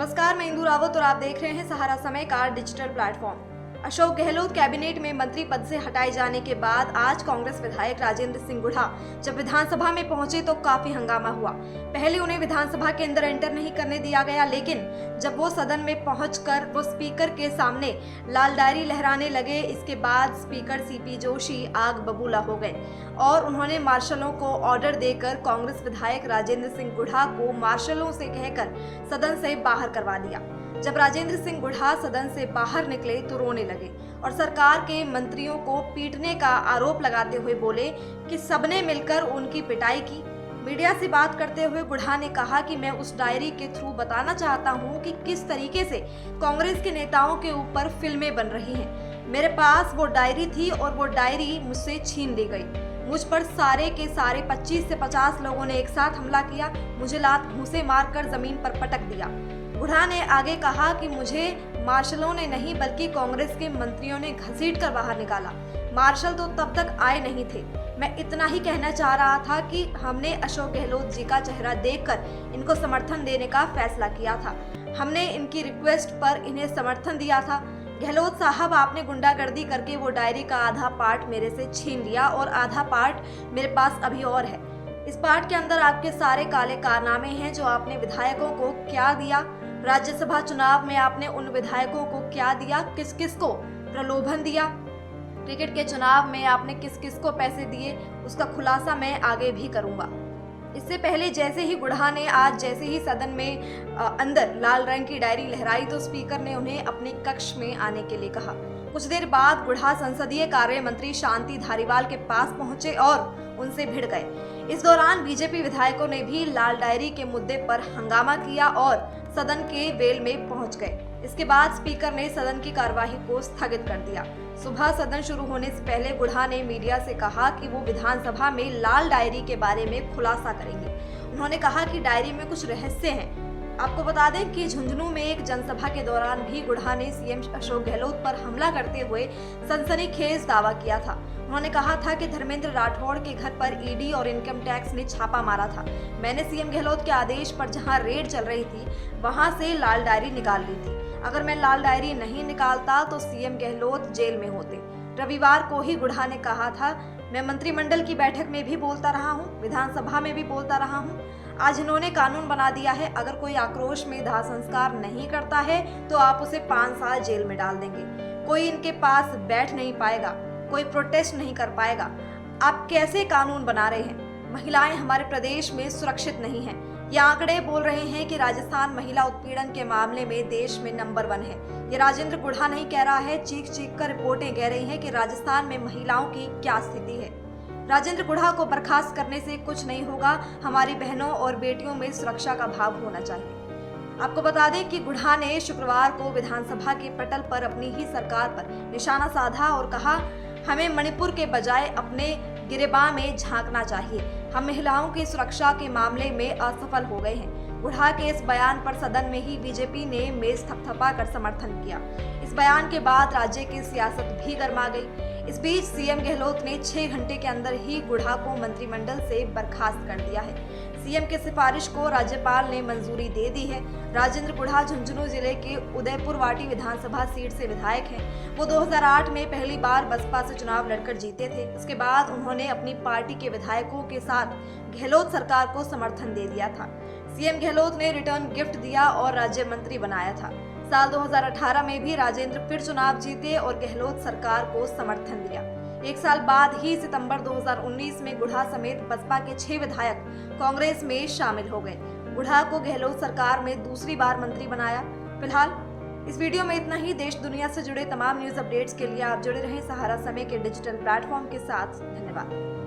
नमस्कार, मैं इंदु रावत और आप देख रहे हैं सहारा समय का digital platform. Ashok Gehlot cabinet में मंत्री पद से हटाए जाने के बाद आज कांग्रेस विधायक राजेंद्र सिंह गुढ़ा जब विधानसभा में पहुंचे तो काफी हंगामा हुआ। पहले उन्हें विधानसभा के अंदर एंटर नहीं करने दिया गया, लेकिन जब वो सदन में पहुंचकर वो स्पीकर के सामने लाल डायरी लहराने लगे, इसके बाद स्पीकर सीपी जोशी आग बबूला हो गए और उन्होंने मार्शलों को ऑर्डर देकर कांग्रेस विधायक राजेंद्र सिंह गुढ़ा को मार्शलों से कहकर सदन से बाहर करवा दिया। जब राजेंद्र सिंह गुढ़ा सदन से बाहर निकले तो रोने लगे और सरकार के मंत्रियों को पीटने का आरोप लगाते हुए बोले कि सबने मिलकर उनकी पिटाई की। मीडिया से बात करते हुए गुढ़ा ने कहा कि मैं उस डायरी के थ्रू बताना चाहता हूं कि किस तरीके से कांग्रेस के नेताओं के ऊपर फिल्में बन रही हैं। मेरे पास वो डायरी थी और वो डायरी मुझसे छीन ली गई। मुझ पर सारे के सारे 25 से 50 लोगों ने एक साथ हमला किया, मुझे लात घूंसे मारकर जमीन पर पटक दिया। गुढ़ा ने आगे कहा कि मुझे मार्शलों ने नहीं बल्कि कांग्रेस के मंत्रियों ने घसीटकर बाहर निकाला। मार्शल तो तब तक आए नहीं थे। मैं इतना ही कहना चाह रहा था कि हमने अशोक गहलोत जी का चेहरा देखकर इनको समर्थन देने का फैसला किया था। हमने इनकी रिक्वेस्ट पर इन्हें समर्थन दिया था। गहलोत साहब, आपने गुंडागर्दी करके वो डायरी का आधा पार्ट मेरे से छीन लिया और आधा पार्ट मेरे पास अभी और है। इस पार्ट के अंदर आपके सारे काले कारनामे हैं जो आपने विधायकों को क्या दिया, राज्यसभा चुनाव में आपने उन विधायकों को क्या दिया, किस किस को प्रलोभन दिया, क्रिकेट के चुनाव में आपने किस किस को पैसे दिए, उसका खुलासा मैं आगे भी करूंगा। इससे पहले जैसे ही गुढ़ा ने आज जैसे ही सदन में अंदर लाल रंग की डायरी लहराई तो स्पीकर ने उन्हें अपने कक्ष में आने के लिए कहा। कुछ देर बाद गुढ़ा संसदीय कार्य मंत्री शांति धारीवाल के पास पहुंचे और उनसे भिड़ गए। इस दौरान बीजेपी विधायकों ने भी लाल डायरी के मुद्दे पर हंगामा किया और सदन के वेल में पहुंच गए। इसके बाद स्पीकर ने सदन की कार्यवाही को स्थगित कर दिया। सुबह सदन शुरू होने से पहले गुढ़ा ने मीडिया से कहा कि वो विधानसभा में लाल डायरी के बारे में खुलासा करेंगे। उन्होंने कहा कि डायरी में कुछ रहस्य हैं। आपको बता दें कि झुंझुनू में एक जनसभा के दौरान भी गुढ़ा ने सीएम अशोक गहलोत पर हमला करते हुए सनसनीखेज दावा किया था। उन्होंने कहा था कि धर्मेंद्र राठौड़ के घर पर ईडी और इनकम टैक्स ने छापा मारा था। मैंने सीएम गहलोत के आदेश पर जहां रेड चल रही थी वहां से लाल डायरी निकाल ली थी। अगर मैं लाल डायरी नहीं निकालता तो सीएम गहलोत जेल में होते। रविवार को ही गुढ़ा ने कहा था, मैं मंत्रिमंडल की बैठक में भी बोलता रहा हूँ, विधानसभा में भी बोलता रहा हूँ। आज इन्होंने कानून बना दिया है, अगर कोई आक्रोश में दाह संस्कार नहीं करता है तो आप उसे 5 साल जेल में डाल देंगे। कोई इनके पास बैठ नहीं पाएगा, कोई प्रोटेस्ट नहीं कर पाएगा। आप कैसे कानून बना रहे हैं? महिलाएं हमारे प्रदेश में सुरक्षित नहीं हैं। ये आंकड़े बोल रहे हैं कि राजस्थान महिला उत्पीड़न के मामले में देश में नंबर 1 है। ये राजेंद्र गुढ़ा नहीं कह रहा है, चीख चीख कर रिपोर्टें कह रही हैं कि राजस्थान में महिलाओं की क्या स्थिति है। राजेंद्र गुढ़ा को बर्खास्त करने से कुछ नहीं होगा, हमारी बहनों और बेटियों में सुरक्षा का भाव होना चाहिए। आपको बता दें कि गुढ़ा ने शुक्रवार को विधानसभा के पटल पर अपनी ही सरकार पर निशाना साधा और कहा, हमें मणिपुर के बजाय अपने गिरेबां में झांकना चाहिए। हम महिलाओं की सुरक्षा के मामले में असफल हो गए हैं। गुढ़ा के इस बयान पर सदन में ही बीजेपी ने मेज थपथपा कर समर्थन किया। इस बयान के बाद राज्य की सियासत भी गर्मा गई। इस बीच सीएम गहलोत ने 6 घंटे के अंदर ही गुढ़ा को मंत्रिमंडल से बर्खास्त कर दिया है। सीएम की सिफारिश को राज्यपाल ने मंजूरी दे दी है। राजेंद्र गुढ़ा झुंझुनू जिले के उदयपुर वाटी विधानसभा सीट से विधायक हैं। वो 2008 में पहली बार बसपा से चुनाव लड़कर जीते थे। उसके बाद उन्होंने अपनी पार्टी के विधायकों के साथ गहलोत सरकार को समर्थन दे दिया था। सीएम गहलोत ने रिटर्न गिफ्ट दिया और राज्य मंत्री बनाया था। साल 2018 में भी राजेंद्र फिर चुनाव जीते और गहलोत सरकार को समर्थन दिया। 1 साल बाद ही सितंबर 2019 में गुढ़ा समेत बसपा के 6 विधायक कांग्रेस में शामिल हो गए। गुढ़ा को गहलोत सरकार में दूसरी बार मंत्री बनाया। फिलहाल इस वीडियो में इतना ही। देश दुनिया से जुड़े तमाम न्यूज अपडेट्स के लिए आप जुड़े रहें सहारा समय के डिजिटल प्लेटफॉर्म के साथ। धन्यवाद।